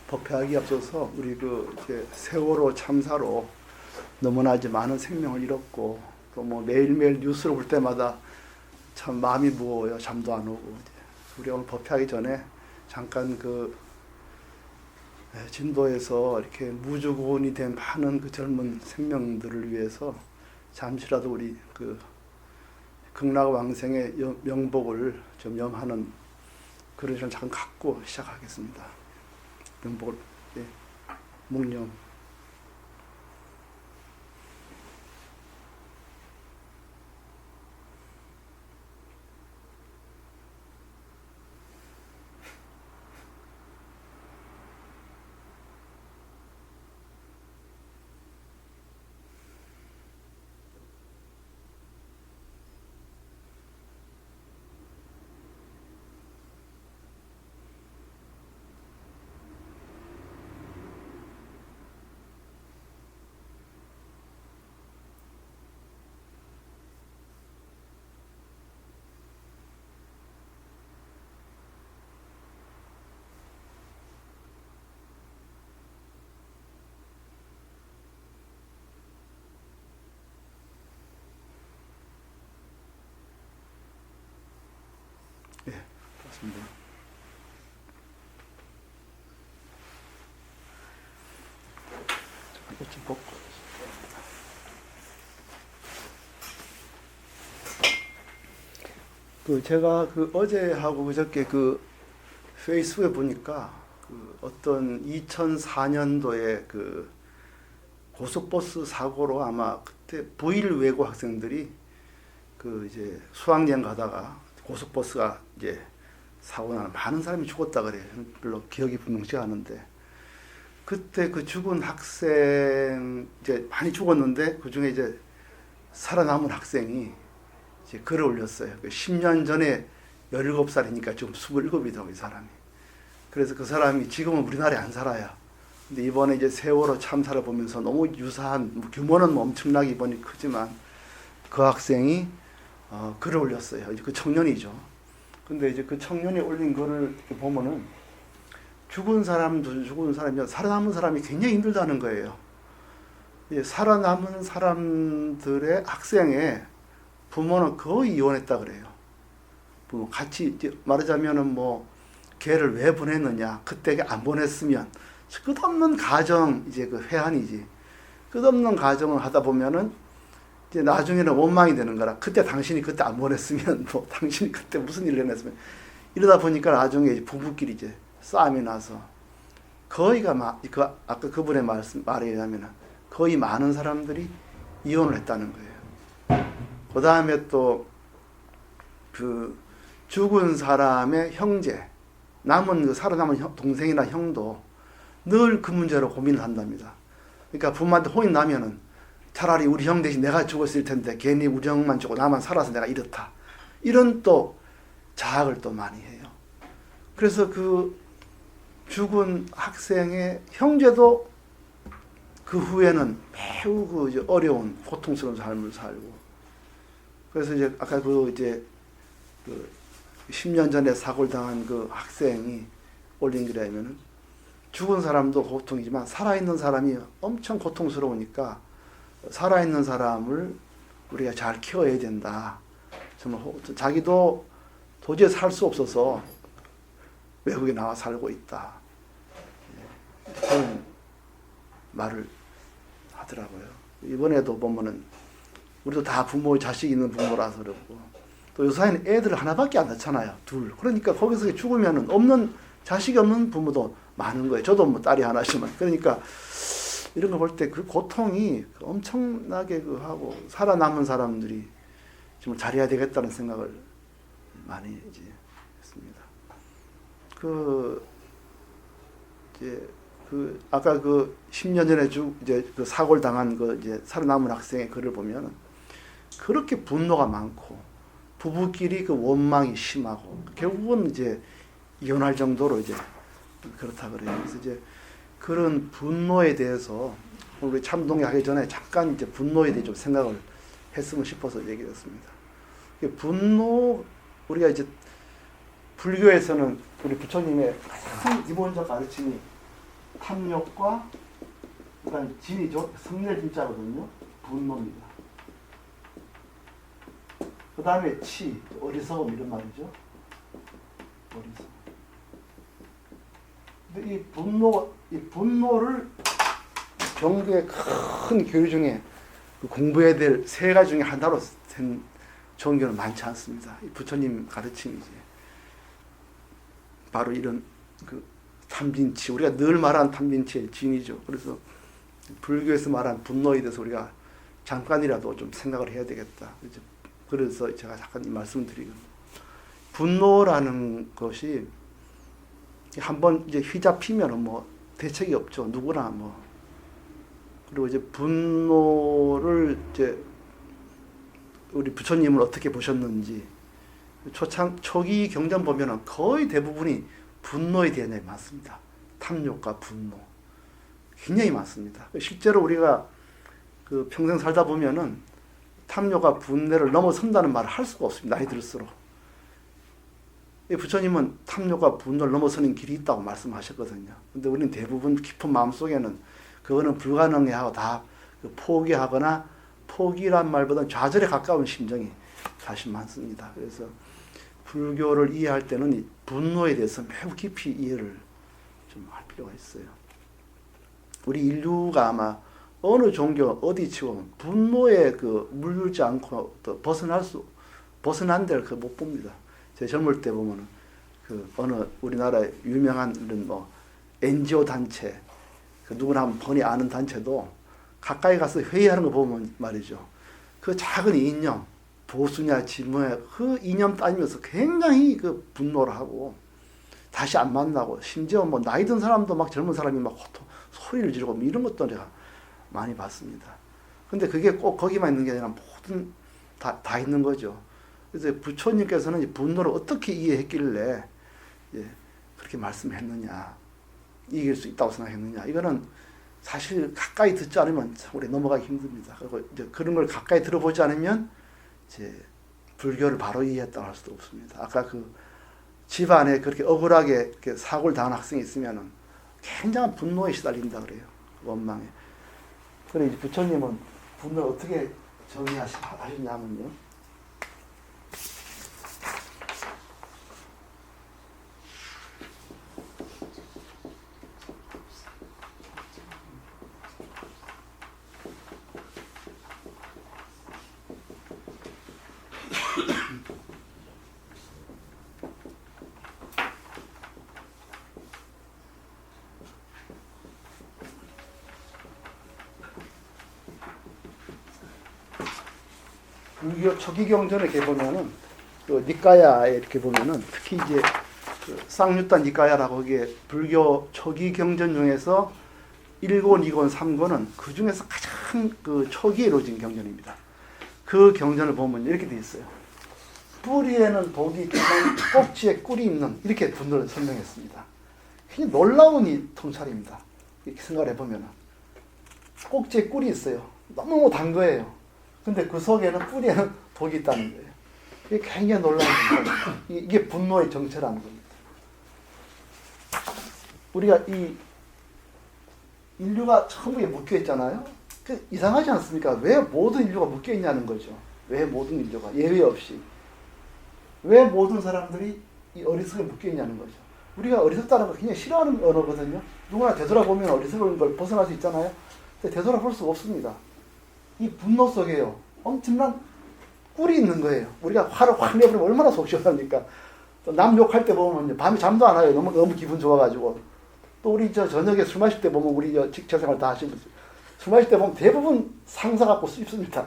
법회하기 앞서서 우리 그 이제 세월호 참사로 너무나 이제 많은 생명을 잃었고 또 뭐 매일매일 뉴스를 볼 때마다 참 마음이 무거워요. 잠도 안 오고. 우리 오늘 법회하기 전에 잠깐 그 진도에서 이렇게 무주고원이 된 많은 그 젊은 생명들을 위해서 잠시라도 우리 그 극락왕생의 명복을 좀 염하는 그런 시간을 잠깐 갖고 시작하겠습니다. 명복을 묵념. 예, 그렇습니다. 이것 좀 벗고. 제가 어제하고 그저께 페이스북에 보니까 어떤 2004년도에 고속버스 사고로 아마 그때 부일 외고 학생들이 이제 수학여행 가다가 고속버스가 이제 사고 나서 많은 사람이 죽었다 그래요. 별로 기억이 분명치 않은데 그때 죽은 학생 이제 많이 죽었는데 그 중에 이제 살아남은 학생이 이제 글을 올렸어요. 10년 전에 17살이니까 지금 27이더라고요, 이 사람이. 그래서 그 사람이 지금은 우리나라에 안 살아요. 근데 이번에 이제 세월호 참사를 보면서 너무 유사한, 규모는 엄청나게 이번이 크지만 그 학생이 글을 올렸어요. 그 청년이죠. 근데 이제 그 청년이 올린 글을 이렇게 보면은 죽은 사람이 살아남은 사람이 굉장히 힘들다는 거예요. 살아남은 사람들의 학생의 부모는 거의 이혼했다 그래요. 부모 같이 이제 말하자면은 걔를 왜 보냈느냐? 그때 안 보냈으면 끝없는 가정 이제 회한이지. 끝없는 가정을 하다 보면은 이제 나중에는 원망이 되는 거라. 당신이 그때 안 보냈으면 당신이 그때 무슨 일을 해냈으면 이러다 보니까 나중에 이제 부부끼리 이제 싸움이 나서 거의가 아까 그분의 말에 의하면 거의 많은 사람들이 이혼을 했다는 거예요. 그 다음에 또 죽은 사람의 형제, 살아남은 동생이나 형도 늘 그 문제로 고민을 한답니다. 그러니까 부모한테 혼이 나면은 차라리 우리 형 대신 내가 죽었을 텐데 괜히 우리 형만 죽고 나만 살아서 내가 이렇다. 이런 또 자학을 또 많이 해요. 그래서 죽은 학생의 형제도 그 후에는 매우 어려운 고통스러운 삶을 살고. 그래서 이제 아까 10년 전에 사고를 당한 그 학생이 올린 글이라면은 죽은 사람도 고통이지만 살아있는 사람이 엄청 고통스러우니까 살아있는 사람을 우리가 잘 키워야 된다. 정말 자기도 도저히 살 수 없어서 외국에 나와 살고 있다. 그런 말을 하더라고요. 이번에도 보면은 우리도 다 자식 있는 부모라서 그러고 또 요사이는 애들 하나밖에 안 낳잖아요. 둘. 그러니까 거기서 죽으면은 자식이 없는 부모도 많은 거예요. 저도 딸이 하나지만. 그러니까 이런 거 볼 때 그 고통이 엄청나게 하고 살아남은 사람들이 정말 잘해야 되겠다는 생각을 많이 이제 했습니다. 아까 10년 전에 이제 사고를 당한 이제 살아남은 학생의 글을 보면 그렇게 분노가 많고 부부끼리 원망이 심하고 결국은 이제 이혼할 정도로 이제 그렇다 그래요. 그래서 이제 그런 분노에 대해서 우리 참동에 하기 전에 잠깐 이제 분노에 대해 좀 생각을 했으면 싶어서 얘기했습니다. 분노, 우리가 이제 불교에서는 우리 부처님의 가장 기본적 가르침이 탐욕과 그다음 진이죠. 성낼 진자거든요. 분노입니다. 그 다음에 치, 어리석음 이런 말이죠. 어리석음. 근데 이 분노를 종교의 큰 교리 중에 공부해야 될 세 가지 중에 하나로 된 종교는 많지 않습니다. 이 부처님 가르침이지. 바로 이런 그 탐진치, 우리가 늘 말하는 탐진치의 진이죠. 그래서 불교에서 말한 분노에 대해서 우리가 잠깐이라도 좀 생각을 해야 되겠다. 그래서 제가 잠깐 이 말씀을 드리거든요. 분노라는 것이 한번 이제 휘잡히면은 뭐 대책이 없죠. 누구나 뭐. 그리고 이제 분노를 이제 우리 부처님을 어떻게 보셨는지 초기 경전 보면은 거의 대부분이 분노에 대한 얘기 많습니다. 탐욕과 분노. 굉장히 많습니다. 실제로 우리가 그 평생 살다 보면은 탐욕과 분노를 넘어선다는 말을 할 수가 없습니다. 나이 들수록. 부처님은 탐욕과 분노를 넘어서는 길이 있다고 말씀하셨거든요. 근데 우리는 대부분 깊은 마음속에는 그거는 불가능해 하고 다 포기하거나 포기란 말보다는 좌절에 가까운 심정이 사실 많습니다. 그래서 불교를 이해할 때는 이 분노에 대해서 매우 깊이 이해를 좀 할 필요가 있어요. 우리 인류가 아마 어느 종교 어디 치고 분노에 그 물들지 않고 또 벗어난 데를 그 못 봅니다. 제 젊을 때 보면은 그 어느 우리나라 유명한 이런 뭐 NGO 단체, 그 누구나 한번 뻔히 아는 단체도 가까이 가서 회의하는 거 보면 말이죠. 그 작은 이념, 보수냐 진보냐 그 이념 따지면서 굉장히 그 분노를 하고 다시 안 만나고 심지어 뭐 나이 든 사람도 막 젊은 사람이 막 소리를 지르고 뭐 이런 것도 제가 많이 봤습니다. 근데 그게 꼭 거기만 있는 게 아니라 모든 다 있는 거죠. 그래서 부처님께서는 이 분노를 어떻게 이해했길래 그렇게 말씀했느냐, 이길 수 있다고 생각했느냐, 이거는 사실 가까이 듣지 않으면 우리 넘어가기 힘듭니다. 그리고 이제 그런 걸 가까이 들어보지 않으면 이제 불교를 바로 이해했다고 할 수도 없습니다. 아까 그 집안에 그렇게 억울하게 이렇게 사고를 당한 학생이 있으면은 굉장한 분노에 시달린다 그래요. 원망에. 그래 이제 부처님은 분노를 어떻게 정의하셨냐면요. 불교 초기 경전에 이렇게 보면은 그 니까야에 이렇게 보면은 특히 이제 그 쌍유타 니까야라고 거기에 불교 초기 경전 중에서 1권, 2권, 3권은 그 중에서 가장 그 초기에 이루어진 경전입니다. 그 경전을 보면 이렇게 돼 있어요. 뿌리에는 독이 있지만 꼭지에 꿀이 있는 이렇게 분노를 설명했습니다. 굉장히 놀라운 이 통찰입니다. 이렇게 생각을 해보면은 꼭지에 꿀이 있어요. 너무 단 거예요. 근데 그 속에는 뿌리에는 독이 있다는 거예요. 이게 굉장히 놀라운 겁니다. 이게 분노의 정체라는 겁니다. 우리가 이 인류가 처음에 묶여 있잖아요. 그 이상하지 않습니까? 왜 모든 인류가 묶여 있냐는 거죠. 왜 모든 인류가 예외 없이 왜 모든 사람들이 이 어리석에 묶여 있냐는 거죠. 우리가 어리석다는 걸 굉장히 싫어하는 언어거든요. 누구나 되돌아보면 어리석은 걸 벗어날 수 있잖아요. 근데 되돌아볼 수가 없습니다. 이 분노 속에요. 엄청난 꿀이 있는 거예요. 우리가 화를 확 내버리면 얼마나 속 시원합니까? 또 남 욕할 때 보면 밤에 잠도 안 와요. 너무 기분 좋아가지고. 또 우리 저녁에 술 마실 때 보면 우리 직장생활 다 하시면서 술 마실 때 보면 대부분 상사 갖고 씹습니다.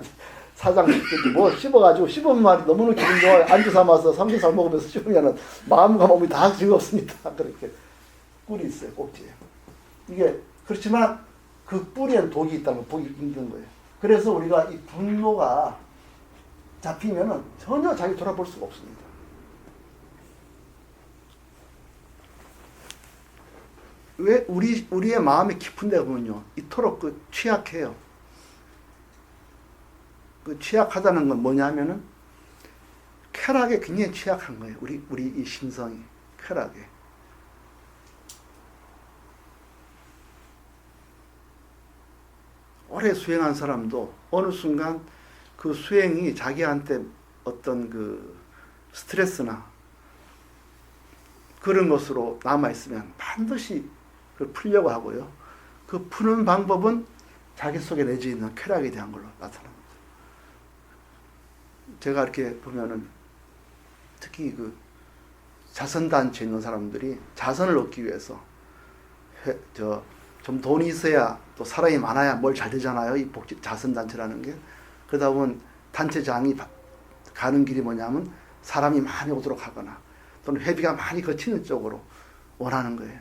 사장 뭐 씹어가지고 씹은 말이 너무너무 기분 좋아요. 안주 삼아서 삼겹살 먹으면서 씹으면은 마음과 몸이 다 즐겁습니다. 그렇게 꿀이 있어요. 꼭지에. 이게 그렇지만 그 뿌리에는 독이 있다는 걸 보기 힘든 거예요. 그래서 우리가 이 분노가 잡히면은 전혀 자기 돌아볼 수가 없습니다. 왜 우리의 마음이 깊은 데 보면요. 이토록 그 취약해요. 그 취약하다는 건 뭐냐면은 쾌락에 굉장히 취약한 거예요. 우리 이 심성이 쾌락에. 오래 수행한 사람도 어느 순간 그 수행이 자기한테 어떤 그 스트레스나 그런 것으로 남아있으면 반드시 그걸 풀려고 하고요. 그 푸는 방법은 자기 속에 내재 있는 쾌락에 대한 걸로 나타납니다. 제가 이렇게 보면은 특히 그 자선단체에 있는 사람들이 자선을 얻기 위해서 좀 돈이 있어야 또 사람이 많아야 뭘 잘 되잖아요. 이 자선단체라는 게. 그러다 보면 단체장이 가는 길이 뭐냐면 사람이 많이 오도록 하거나 또는 회비가 많이 거치는 쪽으로 원하는 거예요.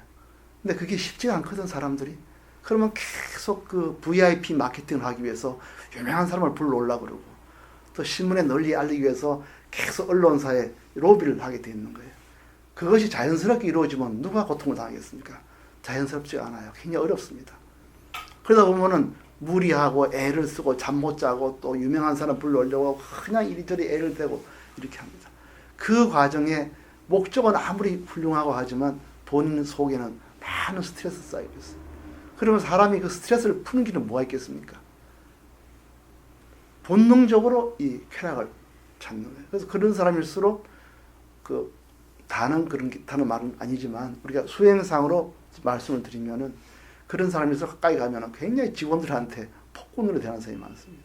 근데 그게 쉽지가 않거든, 사람들이. 그러면 계속 그 VIP 마케팅을 하기 위해서 유명한 사람을 불러오려고 그러고 또 신문에 널리 알리기 위해서 계속 언론사에 로비를 하게 돼 있는 거예요. 그것이 자연스럽게 이루어지면 누가 고통을 당하겠습니까? 자연스럽지 않아요. 굉장히 어렵습니다. 그러다 보면은 무리하고 애를 쓰고 잠 못 자고 또 유명한 사람 불러오려고 그냥 이리저리 애를 대고 이렇게 합니다. 그 과정에 목적은 아무리 훌륭하고 하지만 본인 속에는 많은 스트레스 쌓이고 있어요. 그러면 사람이 그 스트레스를 푸는 길은 뭐가 있겠습니까? 본능적으로 이 쾌락을 찾는 거예요. 그래서 그런 사람일수록 다는 말은 아니지만 우리가 수행상으로 말씀을 드리면은 그런 사람일수록 가까이 가면은 굉장히 직원들한테 폭군으로 대하는 사람이 많습니다.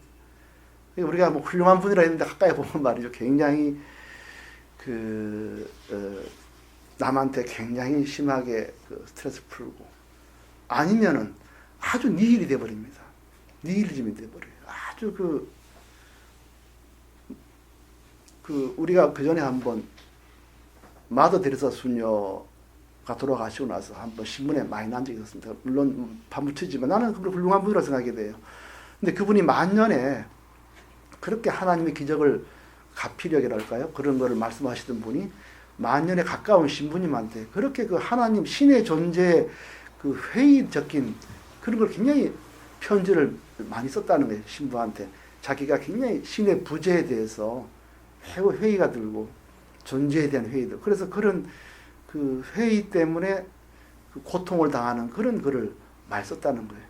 우리가 뭐 훌륭한 분이라 했는데 가까이 보면 말이죠. 굉장히 남한테 굉장히 심하게 스트레스 풀고 아니면은 아주 니힐이 돼버립니다. 니힐리즘이 돼버려요. 아주 우리가 그 전에 한번 마더 데레사 수녀가 돌아가시고 나서 한번 신문에 많이 난 적이 있었습니다. 물론 파묻히지만 나는 그걸 훌륭한 분이라고 생각이 돼요. 근데 그분이 만년에 그렇게 하나님의 기적을 가피력이랄까요? 그런 거를 말씀하시던 분이 만년에 가까운 신부님한테 그렇게 그 하나님 신의 존재 그 회의 적힌 그런 걸 굉장히 편지를 많이 썼다는 거예요. 신부한테. 자기가 굉장히 신의 부재에 대해서 회의가 들고 존재에 대한 회의들. 그래서 그런 그 회의 때문에 그 고통을 당하는 그런 글을 많이 썼다는 거예요.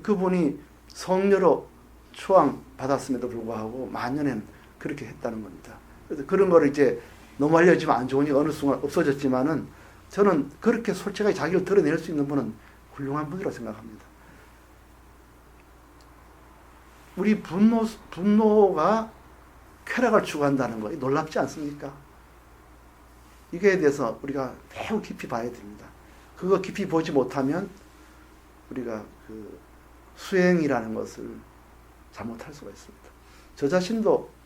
그분이 성녀로 초앙 받았음에도 불구하고 만년에는 그렇게 했다는 겁니다. 그래서 그런 거를 이제 너무 알려지면 안 좋으니 어느 순간 없어졌지만은 저는 그렇게 솔직하게 자기를 드러낼 수 있는 분은 훌륭한 분이라고 생각합니다. 우리 분노가 쾌락을 추구한다는 거 놀랍지 않습니까? 이거에 대해서 우리가 매우 깊이 봐야 됩니다. 그거 깊이 보지 못하면 우리가 그 수행이라는 것을 잘못할 수가 있습니다. 저 자신도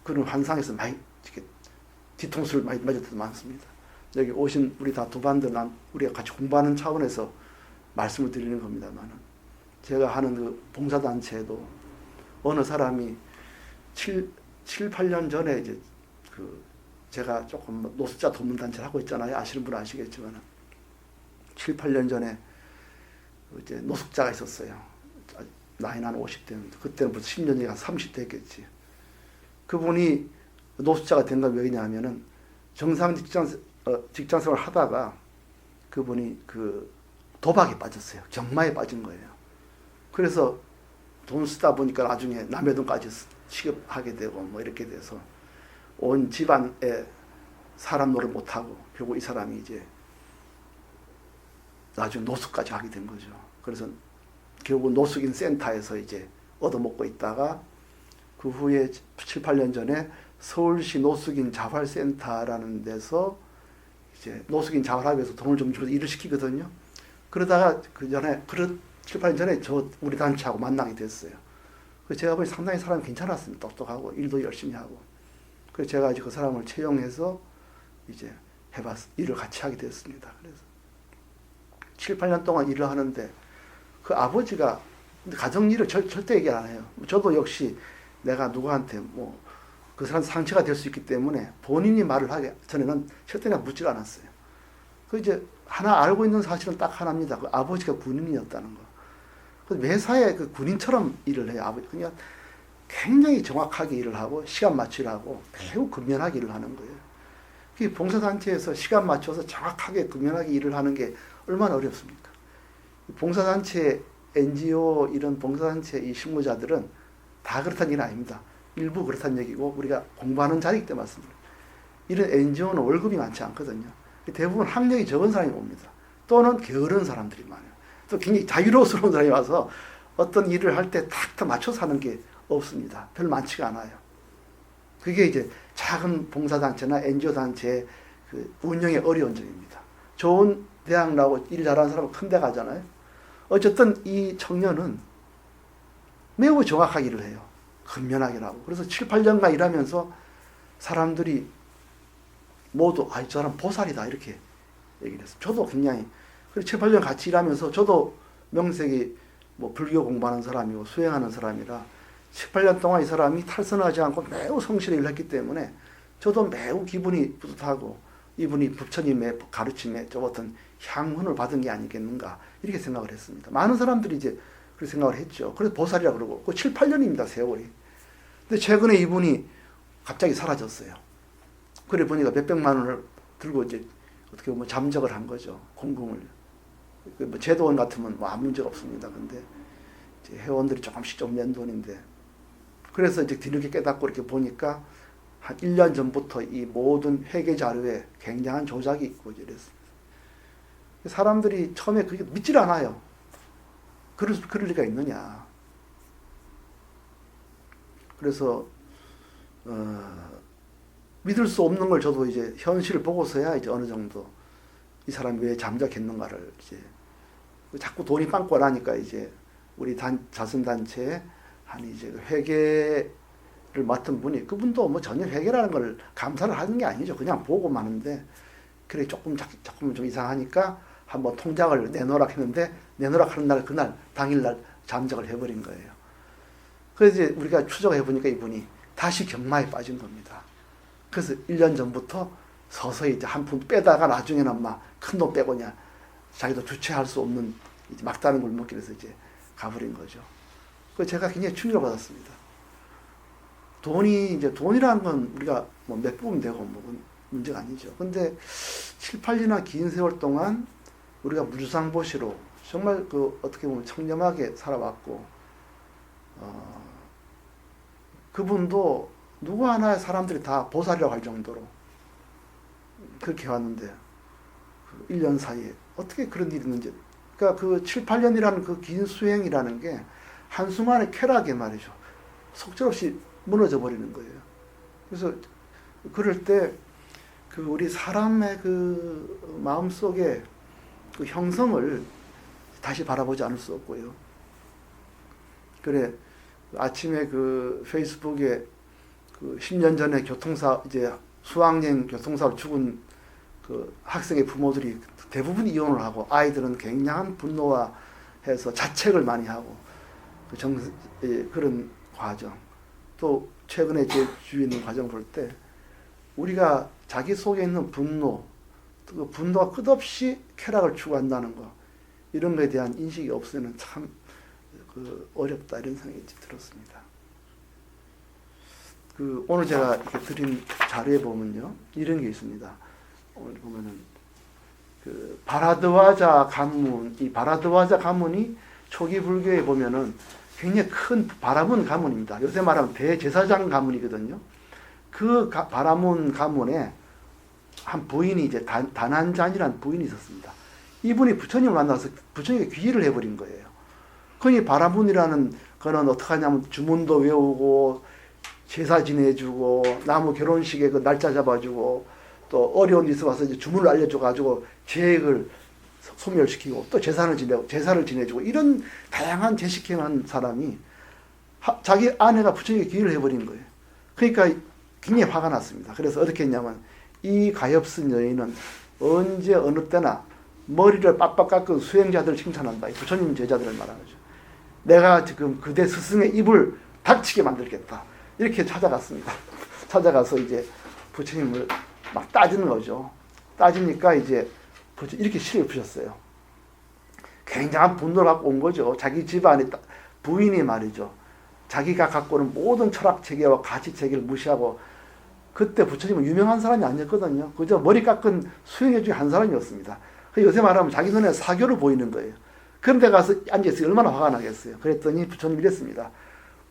그런 환상에서 많이 뒤통수를 많이 맞을 때도 많습니다. 여기 오신 우리 다 두반들 우리가 같이 공부하는 차원에서 말씀을 드리는 겁니다만은 제가 하는 그 봉사단체에도 어느 사람이 7, 8년 전에 이제 제가 조금 노숙자 돕는 단체를 하고 있잖아요. 아시는 분은 아시겠지만 7, 8년 전에 이제 노숙자가 있었어요. 나이는 한 50대입니다. 그때는 벌써 10년이 한 30대 했겠지. 그분이 노숙자가 된 건 왜냐하면은 정상 직장 생활을 하다가 그분이 도박에 빠졌어요. 경마에 빠진 거예요. 그래서 돈 쓰다 보니까 나중에 남의 돈까지 취급하게 되고 뭐 이렇게 돼서 온 집안에 사람 노릇 못하고 결국 이 사람이 이제 나중에 노숙까지 하게 된 거죠. 그래서 결국 노숙인 센터에서 이제 얻어먹고 있다가 그 후에 7, 8년 전에 서울시 노숙인 자활센터라는 데서 이제 노숙인 자활하기 위해서 돈을 좀 주고 일을 시키거든요. 그러다가 7, 8년 전에 우리 단체하고 만나게 됐어요. 그래서 제가 보니 상당히 사람이 괜찮았습니다. 똑똑하고 일도 열심히 하고. 그래서 제가 이제 그 사람을 채용해서 이제 일을 같이 하게 됐습니다. 그래서 7, 8년 동안 일을 하는데 그 아버지가 가정 일을 절대 얘기 안 해요. 저도 역시 내가 누구한테 그 사람 상처가 될 수 있기 때문에 본인이 말을 하기 전에는 절대 묻질 않았어요. 그 이제 하나 알고 있는 사실은 딱 하나입니다. 그 아버지가 군인이었다는 거. 그래서 매사에 그 군인처럼 일을 해요. 아버지. 그러니까 굉장히 정확하게 일을 하고 시간 맞추기를 하고 매우 근면하게 일을 하는 거예요. 봉사단체에서 시간 맞춰서 정확하게 근면하게 일을 하는 게 얼마나 어렵습니까? 봉사단체, NGO 이런 봉사단체 이 실무자들은 다 그렇다는 얘기는 아닙니다. 일부 그렇다는 얘기고 우리가 공부하는 자리이기 때문에 말씀드립니다. 이런 NGO는 월급이 많지 않거든요. 대부분 학력이 적은 사람이 옵니다. 또는 게으른 사람들이 많아요. 또 굉장히 자유로운 사람이 와서 어떤 일을 할 때 탁탁 맞춰서 하는 게 없습니다. 별로 많지가 않아요. 그게 이제 작은 봉사단체나 NGO 단체의 그 운영의 어려운 점입니다. 좋은 대학 나오고 일 잘하는 사람은 큰 데 가잖아요. 어쨌든 이 청년은 매우 정확하게 일을 해요. 근면하게 하고. 그래서 7, 8년간 일하면서 사람들이 모두 이 사람 보살이다 이렇게 얘기를 했어요. 저도 굉장히 7, 8년 같이 일하면서 저도 명색이 뭐 불교 공부하는 사람이고 수행하는 사람이라 7, 8년 동안 이 사람이 탈선하지 않고 매우 성실히 일을 했기 때문에 저도 매우 기분이 뿌듯하고 이분이 부처님의 가르침에 저 어떤 향훈을 받은 게 아니겠는가 이렇게 생각을 했습니다. 많은 사람들이 이제 그렇게 생각을 했죠. 그래서 보살이라 그러고 그 7, 8년입니다. 세월이. 근데 최근에 이분이 갑자기 사라졌어요. 그래 보니까 몇백만 원을 들고 이제 어떻게 보면 잠적을 한 거죠. 공금을. 뭐 제도원 같으면 뭐 아무 문제가 없습니다. 근데 이제 회원들이 조금씩 좀 낸 돈인데 그래서 이제 뒤늦게 깨닫고 이렇게 보니까 한 1년 전부터 이 모든 회계 자료에 굉장한 조작이 있고 이랬습니다. 사람들이 처음에 그게 믿질 않아요. 그럴 리가 있느냐. 그래서 믿을 수 없는 걸 저도 이제 현실을 보고서야 이제 어느 정도 이 사람이 왜 잠적했는가를 이제 자꾸 돈이 빵꾸 나니까 이제 우리 자선단체에 한 이제 회계를 맡은 분이 그분도 뭐 전혀 회계라는 걸 감사를 하는 게 아니죠. 그냥 보고 마는데 그래 조금 좀 이상하니까 한번 통장을 내놓으라 했는데 내놓으라 하는 날 그날 당일날 잠적을 해버린 거예요. 그래서 이제 우리가 추적해 보니까 이분이 다시 경마에 빠진 겁니다. 그래서 1년 전부터 서서히 이제 한 푼 빼다가 나중에는 막 큰 돈 빼고냐 자기도 주체할 수 없는 이제 막다른 골목길에서 이제 가버린 거죠. 그래서 제가 굉장히 충격을 받았습니다. 돈이라는 건 우리가 뭐 몇 푼 되고 뭐 문제가 아니죠. 근데 7, 8년이나 긴 세월 동안 우리가 무주상보시로 정말 그 어떻게 보면 청렴하게 살아왔고 그분도 누구 하나의 사람들이 다 보살이라고 할 정도로 그렇게 왔는데 그 1년 사이에 어떻게 그런 일이 있는지 그러니까 그 7, 8년이라는 그 긴 수행이라는 게 한순간의 쾌락에 말이죠. 속절없이 무너져 버리는 거예요. 그래서 그럴 때 그 우리 사람의 그 마음속에 그 형성을 다시 바라보지 않을 수 없고요. 그래 아침에 그 페이스북에 그 10년 전에 이제 수학여행 교통사로 죽은 그 학생의 부모들이 대부분 이혼을 하고 아이들은 굉장한 분노와 해서 자책을 많이 하고 그런 과정 또 최근에 제 주위에 있는 과정 볼 때 우리가 자기 속에 있는 그 분노가 끝없이 쾌락을 추구한다는 거 이런 거에 대한 인식이 없으면 참 어렵다 이런 생각이 들었습니다. 오늘 제가 이렇게 드린 자료에 보면요 이런 게 있습니다. 오늘 보면은 바라드와자 가문 이 바라드와자 가문이 초기 불교에 보면은 굉장히 큰 바라문 가문입니다. 요새 말하면 대제사장 가문이거든요. 그 바라문 가문에 한 부인이 이제 단한잔이라는 부인이 있었습니다. 이분이 부처님을 만나서 부처님께 귀의를 해버린 거예요. 그러니 바라문이라는 거는 어떻게 하냐면 주문도 외우고 제사 지내주고 나무 결혼식에 그 날짜 잡아주고 또 어려운 일이 와서 이제 주문을 알려줘가지고 계획을 소멸시키고 또 제사를 지내주고 이런 다양한 제식행한 사람이 자기 아내가 부처님께 귀의를 해버린 거예요. 그러니까 굉장히 화가 났습니다. 그래서 어떻게 했냐면 이 가엾은 여인은 언제 어느 때나 머리를 빡빡 깎은 수행자들을 칭찬한다. 부처님 제자들을 말하는 거죠. 내가 지금 그대 스승의 입을 닥치게 만들겠다. 이렇게 찾아갔습니다. 찾아가서 이제 부처님을 막 따지는 거죠. 따지니까 이제 이렇게 시를 푸셨어요. 굉장한 분노를 갖고 온 거죠. 자기 집안의 부인이 말이죠. 자기가 갖고 오는 모든 철학 체계와 가치 체계를 무시하고 그때 부처님은 유명한 사람이 아니었거든요. 그저 머리 깎은 수행회 중에 한 사람이었습니다. 요새 말하면 자기 눈에 사교를 보이는 거예요. 그런 데 가서 앉아있으면 얼마나 화가 나겠어요. 그랬더니 부처님 이랬습니다.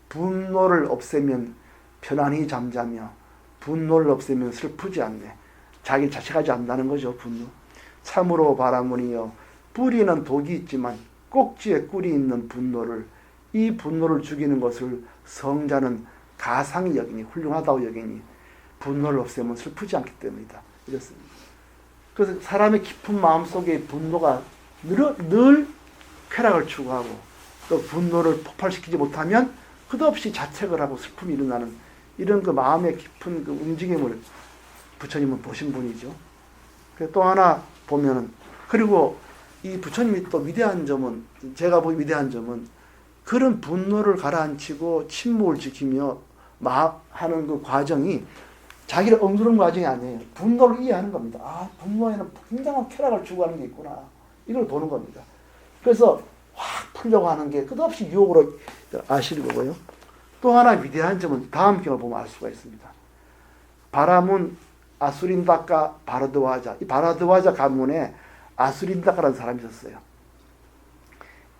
분노를 없애면 편안히 잠자며 분노를 없애면 슬프지 않네. 자기를 자책하지 않는다는 거죠. 분노. 참으로 바라무니여 뿌리는 독이 있지만 꼭지에 꿀이 있는 분노를, 이 분노를 죽이는 것을 성자는 가상히 여기니, 훌륭하다고 여기니 분노를 없애면 슬프지 않기 때문이다. 이렇습니다. 그래서 사람의 깊은 마음속에 분노가 늘 쾌락을 추구하고 또 분노를 폭발시키지 못하면 끝없이 자책을 하고 슬픔이 일어나는 이런 그 마음의 깊은 그 움직임을 부처님은 보신 분이죠. 또 하나 보면은, 그리고 이 부처님이 또 위대한 점은, 제가 보기 위대한 점은 그런 분노를 가라앉히고 침묵을 지키며 하는 그 과정이 자기를 억누르는 과정이 아니에요. 분노를 이해하는 겁니다. 아, 분노에는 굉장한 쾌락을 추구하는 게 있구나. 이걸 보는 겁니다. 그래서 확 풀려고 하는 게 끝없이 유혹으로 아시는 거고요. 또 하나 위대한 점은 다음 경을 보면 알 수가 있습니다. 바라문 아수린다카 바라드와자. 이 바라드와자 가문에 아수린다카라는 사람이 있었어요.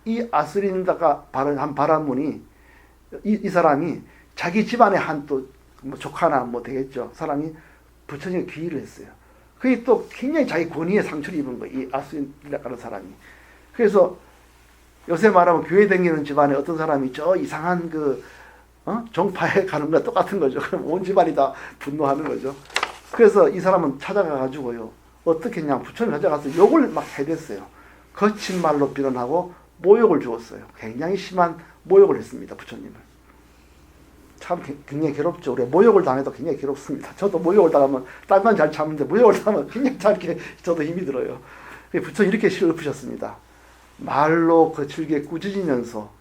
이 아수린다카 한 바라문이 이 사람이 자기 집안의 한 또 뭐 조카나 뭐 되겠죠. 사람이 부처님께 귀의를 했어요. 그게 또 굉장히 자기 권위에 상처를 입은 거예요. 이 아수린다카라는 사람이. 그래서 요새 말하면 교회 다니는 집안에 어떤 사람이 저 이상한 종파에 가는 거랑 똑같은 거죠. 그럼 온 집안이 다 분노하는 거죠. 그래서 이 사람은 찾아가가지고요. 어떻게 했냐. 부처님 찾아가서 욕을 막 해댔어요. 거친 말로 빌어나고 모욕을 주었어요. 굉장히 심한 모욕을 했습니다. 부처님을. 참 굉장히 괴롭죠. 우리가 모욕을 당해도 굉장히 괴롭습니다. 저도 모욕을 당하면 딴 건 잘 참는데 모욕을 당하면 굉장히 잘 이렇게 저도 힘이 들어요. 부처님 이렇게 시를 읊으셨습니다. 말로 거칠게 꾸짖으면서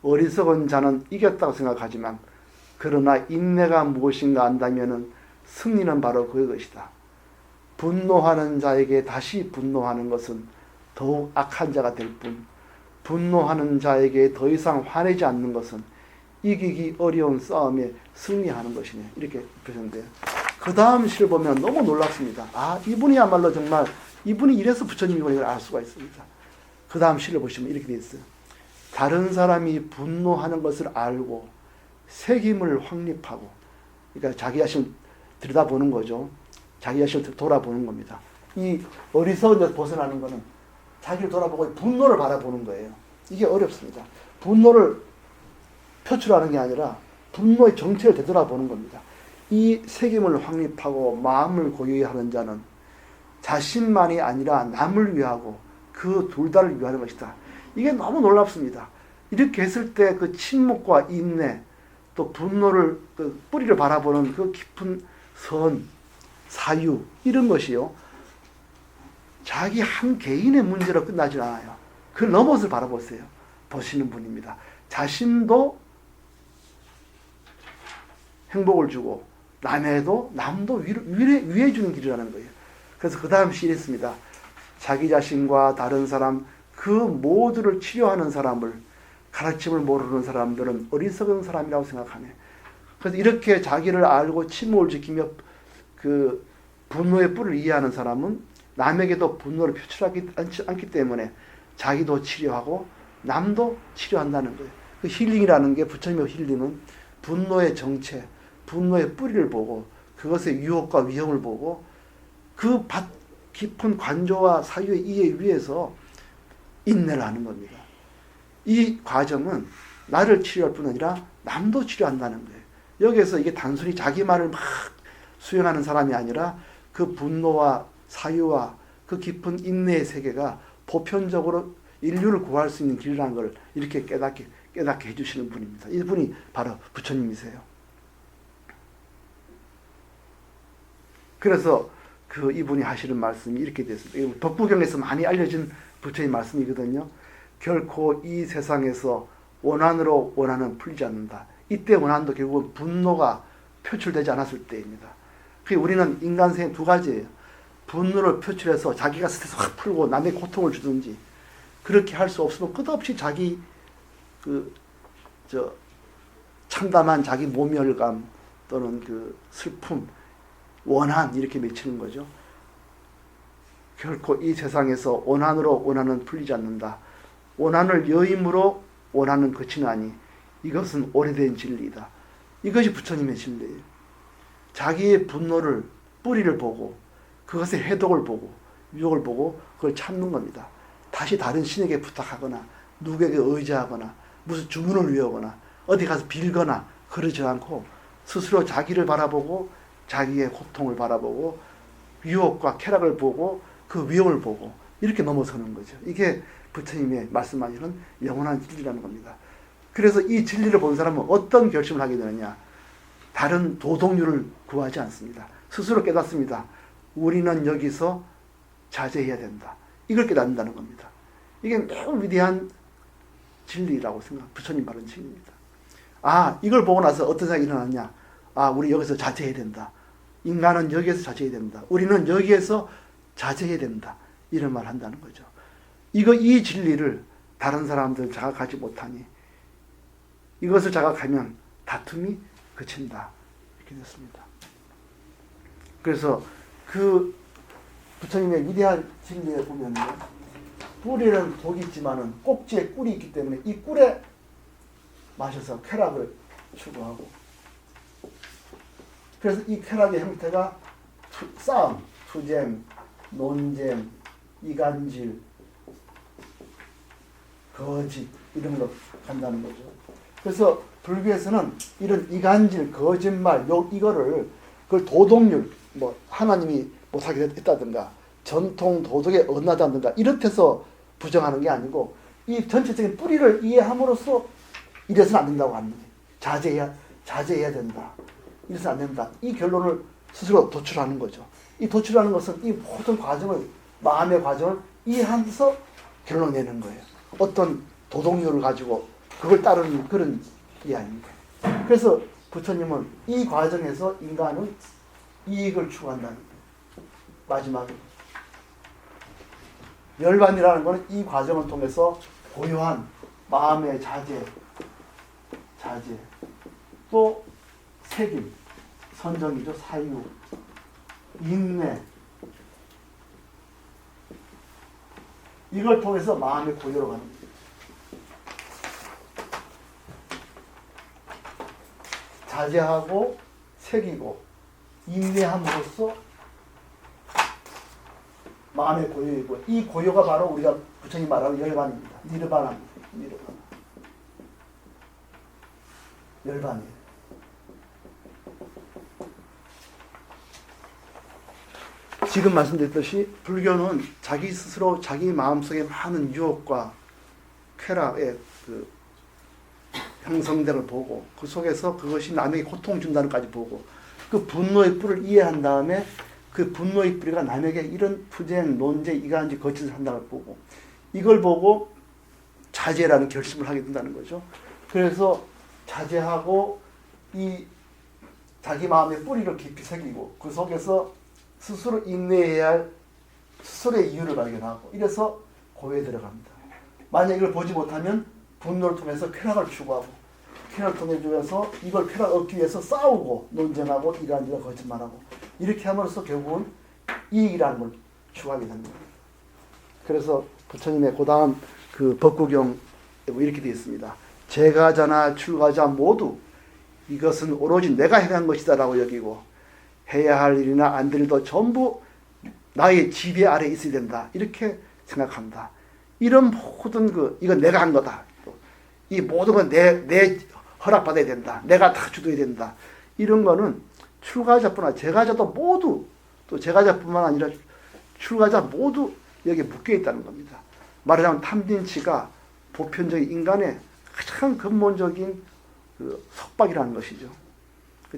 어리석은 자는 이겼다고 생각하지만 그러나 인내가 무엇인가 안다면은 승리는 바로 그것이다. 분노하는 자에게 다시 분노하는 것은 더욱 악한 자가 될 뿐, 분노하는 자에게 더 이상 화내지 않는 것은 이기기 어려운 싸움에 승리하는 것이네. 이렇게 표현돼요. 그 다음 시를 보면 너무 놀랍습니다. 아, 이분이야말로 정말 이분이 이래서 부처님이구나 이걸 알 수가 있습니다. 그 다음 시를 보시면 이렇게 되어 있어요. 다른 사람이 분노하는 것을 알고 색임을 확립하고, 그러니까 자기 자신을 들여다보는 거죠. 자기 자신을 돌아보는 겁니다. 이 어리석은 데서 벗어나는 거는 자기를 돌아보고 분노를 바라보는 거예요. 이게 어렵습니다. 분노를 표출하는 게 아니라 분노의 정체를 되돌아보는 겁니다. 이 색임을 확립하고 마음을 고요히 하는 자는 자신만이 아니라 남을 위하고 그 둘 다를 위하는 것이다. 이게 너무 놀랍습니다. 이렇게 했을 때 그 침묵과 인내, 또 분노를, 그 뿌리를 바라보는 그 깊은 선, 사유, 이런 것이요. 자기 한 개인의 문제로 끝나지 않아요. 그 넘어서 바라보세요. 보시는 분입니다. 자신도 행복을 주고 남도 위해 주는 길이라는 거예요. 그래서 그 다음 시에 있습니다. 자기 자신과 다른 사람 그 모두를 치료하는 사람을, 가르침을 모르는 사람들은 어리석은 사람이라고 생각하네. 그래서 이렇게 자기를 알고 침묵을 지키며 그 분노의 뿔을 이해하는 사람은 남에게도 분노를 표출하지 않기 때문에 자기도 치료하고 남도 치료한다는 거예요. 그 힐링이라는 게, 부처님의 힐링은 분노의 정체, 분노의 뿌리를 보고 그것의 유혹과 위험을 보고 그 깊은 관조와 사유의 이해 위에서 인내를 하는 겁니다. 이 과정은 나를 치료할 뿐 아니라 남도 치료한다는 거예요. 여기에서 이게 단순히 자기 말을 막 수행하는 사람이 아니라 그 분노와 사유와 그 깊은 인내의 세계가 보편적으로 인류를 구할 수 있는 길이라는 걸 이렇게 깨닫게 해주시는 분입니다. 이분이 바로 부처님이세요. 그래서 이분이 하시는 말씀이 이렇게 됐습니다. 법구경에서 많이 알려진 부처의 말씀이거든요. 결코 이 세상에서 원한으로 원한은 풀리지 않는다. 이때 원한도 결국은 분노가 표출되지 않았을 때입니다. 우리는 인간생에 두 가지예요. 분노를 표출해서 자기가 스트레스 확 풀고 남의 고통을 주든지, 그렇게 할 수 없으면 끝없이 자기 참담한 자기 모멸감 또는 슬픔, 원한, 이렇게 맺히는 거죠. 결코 이 세상에서 원한으로 원한은 풀리지 않는다. 원한을 여임으로 원하는 것이나니 이것은 오래된 진리이다. 이것이 부처님의 진리예요. 자기의 분노를 뿌리를 보고 그것의 해독을 보고 유혹을 보고 그걸 참는 겁니다. 다시 다른 신에게 부탁하거나 누구에게 의지하거나 무슨 주문을 외우거나 어디 가서 빌거나 그러지 않고 스스로 자기를 바라보고 자기의 고통을 바라보고 유혹과 쾌락을 보고 그 위험을 보고 이렇게 넘어서는 거죠. 이게 부처님의 말씀하시는 영원한 진리라는 겁니다. 그래서 이 진리를 본 사람은 어떤 결심을 하게 되느냐? 다른 도덕률을 구하지 않습니다. 스스로 깨닫습니다. 우리는 여기서 자제해야 된다. 이걸 깨닫는다는 겁니다. 이게 매우 위대한 진리라고 부처님 말은 진리입니다. 이걸 보고 나서 어떤 생각이 일어났냐? 우리 여기서 자제해야 된다. 인간은 여기에서 자제해야 된다. 우리는 여기에서 자제해야 된다. 이런 말 한다는 거죠. 이 진리를 다른 사람들 자각하지 못하니 이것을 자각하면 다툼이 그친다. 이렇게 됐습니다. 그래서 그 부처님의 위대한 진리에 보면 뿌리는 독이 있지만은 꼭지에 꿀이 있기 때문에 이 꿀에 마셔서 쾌락을 추구하고 그래서 이 쾌락의 형태가 싸움, 투쟁, 논쟁, 이간질, 거짓 이런 걸로 간다는 거죠. 그래서 불교에서는 이런 이간질, 거짓말, 이거를 그걸 도덕률, 하나님이 못하게 했다든가 전통 도덕에 어긋나다든가 이렇게서 부정하는 게 아니고 이 전체적인 뿌리를 이해함으로써 이래서는 안 된다고 하는 거예요. 자제해야 된다. 이래서는 안 된다. 이 결론을 스스로 도출하는 거죠. 이 도출하는 것은 이 모든 과정을 마음의 과정을 이해하면서 결론을 내는 거예요. 어떤 도덕률을 가지고 그걸 따르는 그런 게 아닙니다. 그래서 부처님은 이 과정에서 인간은 이익을 추구한다는 거예요. 마지막으로 열반이라는 것은 이 과정을 통해서 고요한 마음의 자제, 또 책임, 선정이죠. 사유, 인내, 이걸 통해서 마음의 고요로 가는 거예요. 자제하고 새기고 인내함으로써 마음의 고요이고 이 고요가 바로 우리가 부처님 말하는 열반입니다. 니르바나입니다. 열반이에요. 지금 말씀드렸듯이 불교는 자기 스스로 자기 마음속에 많은 유혹과 쾌락의 그 형성됨을 보고 그 속에서 그것이 남에게 고통 준다는 까지 보고 그 분노의 뿔을 이해한 다음에 그 분노의 뿌리가 남에게 이런 투쟁, 논쟁, 이간질, 거짓을 한다는 걸 보고 이걸 보고 자제라는 결심을 하게 된다는 거죠. 그래서 자제하고 이 자기 마음의 뿌리를 깊이 새기고 그 속에서 스스로 인내해야 할 스스로의 이유를 발견하고 이래서 고요에 들어갑니다. 만약 이걸 보지 못하면 분노를 통해서 쾌락을 추구하고 쾌락을 통해서 이걸 쾌락 얻기 위해서 싸우고 논쟁하고 이간질과 거짓말하고 이렇게 함으로써 결국은 이익이라는 걸 추구하게 됩니다. 그래서 부처님의 고다음 그 법구경 이렇게 되어 있습니다. 제가자나 출가자 모두 이것은 오로지 내가 행한 것이다 라고 여기고 해야 할 일이나 안 될 일도 전부 나의 지배 아래에 있어야 된다 이렇게 생각합니다. 이런 모든 이건 내가 한 거다. 이 모든 건 내 허락받아야 된다. 내가 다 주도해야 된다. 이런 거는 출가자뿐 아니라 제가자도 모두 또 제가자뿐만 아니라 출가자 모두 여기에 묶여 있다는 겁니다. 말하자면 탐진치가 보편적인 인간의 가장 근본적인 속박이라는 것이죠.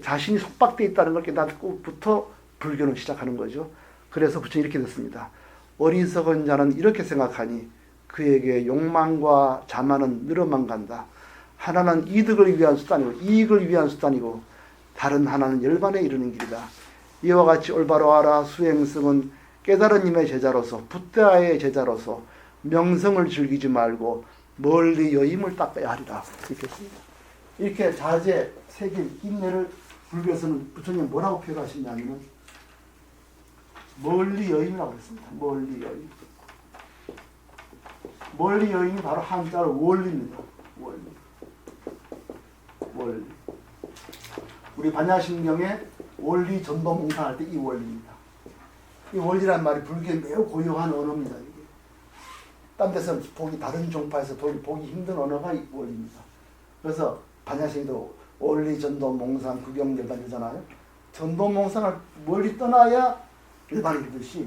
자신이 속박되어 있다는 걸 깨닫고부터 불교는 시작하는 거죠. 그래서 부처님이 이렇게 됐습니다. 어리석은 자는 이렇게 생각하니 그에게 욕망과 자만은 늘어만 간다. 하나는 이득을 위한 수단이고 이익을 위한 수단이고 다른 하나는 열반에 이르는 길이다. 이와 같이 올바로 알아 수행승은 깨달은 님의 제자로서 붓대아의 제자로서 명성을 즐기지 말고 멀리 여임을 닦아야 하리라. 이렇게 했습니다. 이렇게 자제, 책임, 인내를 불교에서는 부처님 뭐라고 표현하시냐면 멀리 여임이라고 했습니다. 멀리 여임. 원리 요인이 바로 한자로 원리입니다. 원리. 원리. 우리 반야심경에 원리 전도 몽상할 때 이 원리입니다. 이 원리란 말이 불교에 매우 고유한 언어입니다. 이게. 딴 데서 보기, 다른 종파에서 보기 힘든 언어가 이 원리입니다. 그래서 반야심도 원리 전도 몽상 구경 열반 이잖아요. 전도 몽상을 멀리 떠나야 일반이 되듯이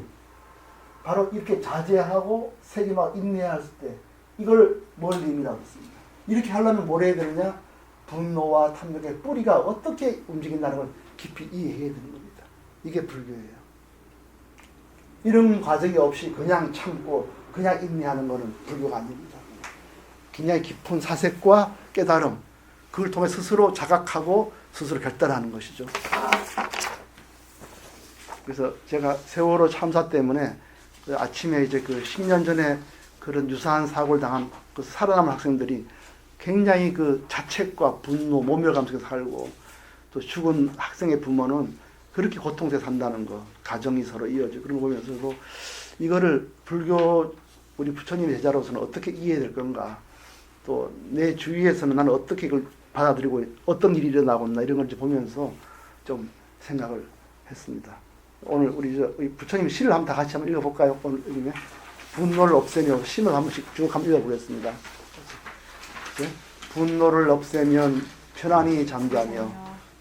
바로 이렇게 자제하고 세심하고 인내할 때 이걸 멀림이라고 했습니다. 이렇게 하려면 뭘 해야 되느냐? 분노와 탐욕의 뿌리가 어떻게 움직인다는 걸 깊이 이해해야 되는 겁니다. 이게 불교예요. 이런 과정이 없이 그냥 참고 그냥 인내하는 것은 불교가 아닙니다. 굉장히 깊은 사색과 깨달음, 그걸 통해 스스로 자각하고 스스로 결단하는 것이죠. 그래서 제가 세월호 참사 때문에 아침에 이제 그 10년 전에 그런 유사한 사고를 당한 그 살아남은 학생들이 굉장히 그 자책과 분노, 모멸감 속에 살고 또 죽은 학생의 부모는 그렇게 고통스레 산다는 거, 가정이 서로 이어지고 그런 거 보면서도 이거를 불교 우리 부처님의 제자로서는 어떻게 이해해야 될 건가, 또 내 주위에서는 나는 어떻게 이걸 받아들이고 어떤 일이 일어나고 있나 이런 걸 보면서 좀 생각을 했습니다. 오늘 우리 부처님 시를 한번 다 같이 한번 읽어볼까요? 오늘 읽으면 분노를 없애며 시를 한 번씩 쭉 한번 읽어보겠습니다. 네? 분노를 없애면 편안히 잠자며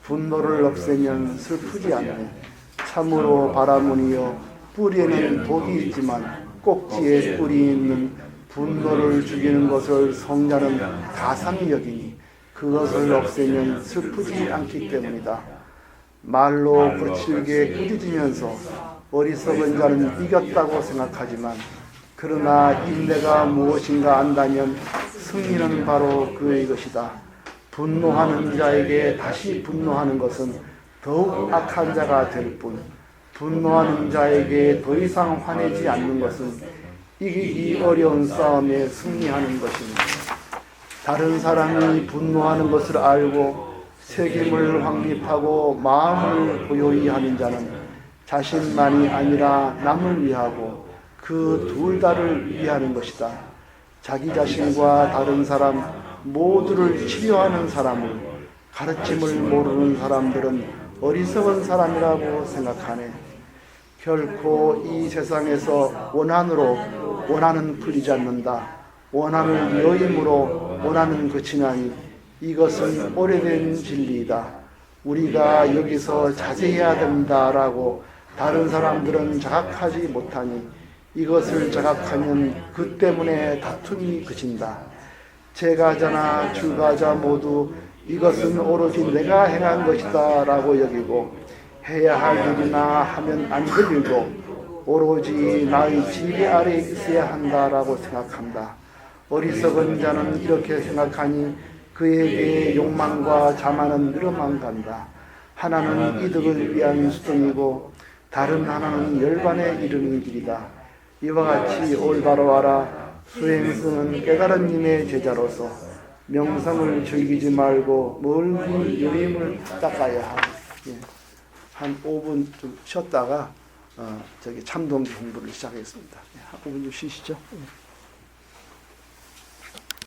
분노를 없애면 슬프지 않네. 참으로 바라무니여 뿌리에는 독이 있지만 꼭지에 뿌리 있는 분노를 죽이는 것을 성자는 가상히 여기니 그것을 없애면 슬프지 않기 때문이다. 말로 거칠게 꾸짖으면서 어리석은 자는 이겼다고 생각하지만 그러나 인내가 무엇인가 안다면 승리는 바로 그의 것이다. 분노하는 자에게 다시 분노하는 것은 더욱 악한 자가 될 뿐, 분노하는 자에게 더 이상 화내지 않는 것은 이기기 어려운 싸움에 승리하는 것입니다. 다른 사람이 분노하는 것을 알고 책임을 확립하고 마음을 고요히 하는 자는 자신만이 아니라 남을 위하고 그 둘 다를 위하는 것이다. 자기 자신과 다른 사람 모두를 치료하는 사람을 가르침을 모르는 사람들은 어리석은 사람이라고 생각하네. 결코 이 세상에서 원한으로 원하는 풀리지 않는다. 원한을 여임으로 원하는 그치나니 이것은 오래된 진리이다. 우리가 여기서 자제해야 된다라고 다른 사람들은 자각하지 못하니 이것을 자각하면 그 때문에 다툼이 그친다. 제가자나 출가자 모두 이것은 오로지 내가 행한 것이다 라고 여기고 해야 할 일이나 하면 안 될 일도 오로지 나의 지혜 아래 있어야 한다라고 생각한다. 어리석은 자는 이렇게 생각하니 그에게 욕망과 자만은 늘어만 간다. 하나는 이득을 위한 수동이고 다른 하나는 열반에 이르는 길이다. 이와 같이 올바로 알아 수행승은 깨달은 님의 제자로서 명상을 즐기지 말고 멀리 여임을 닦아야 하고, 한 5분 좀 쉬었다가 참동 공부를 시작하겠습니다. 5분 좀 쉬시죠.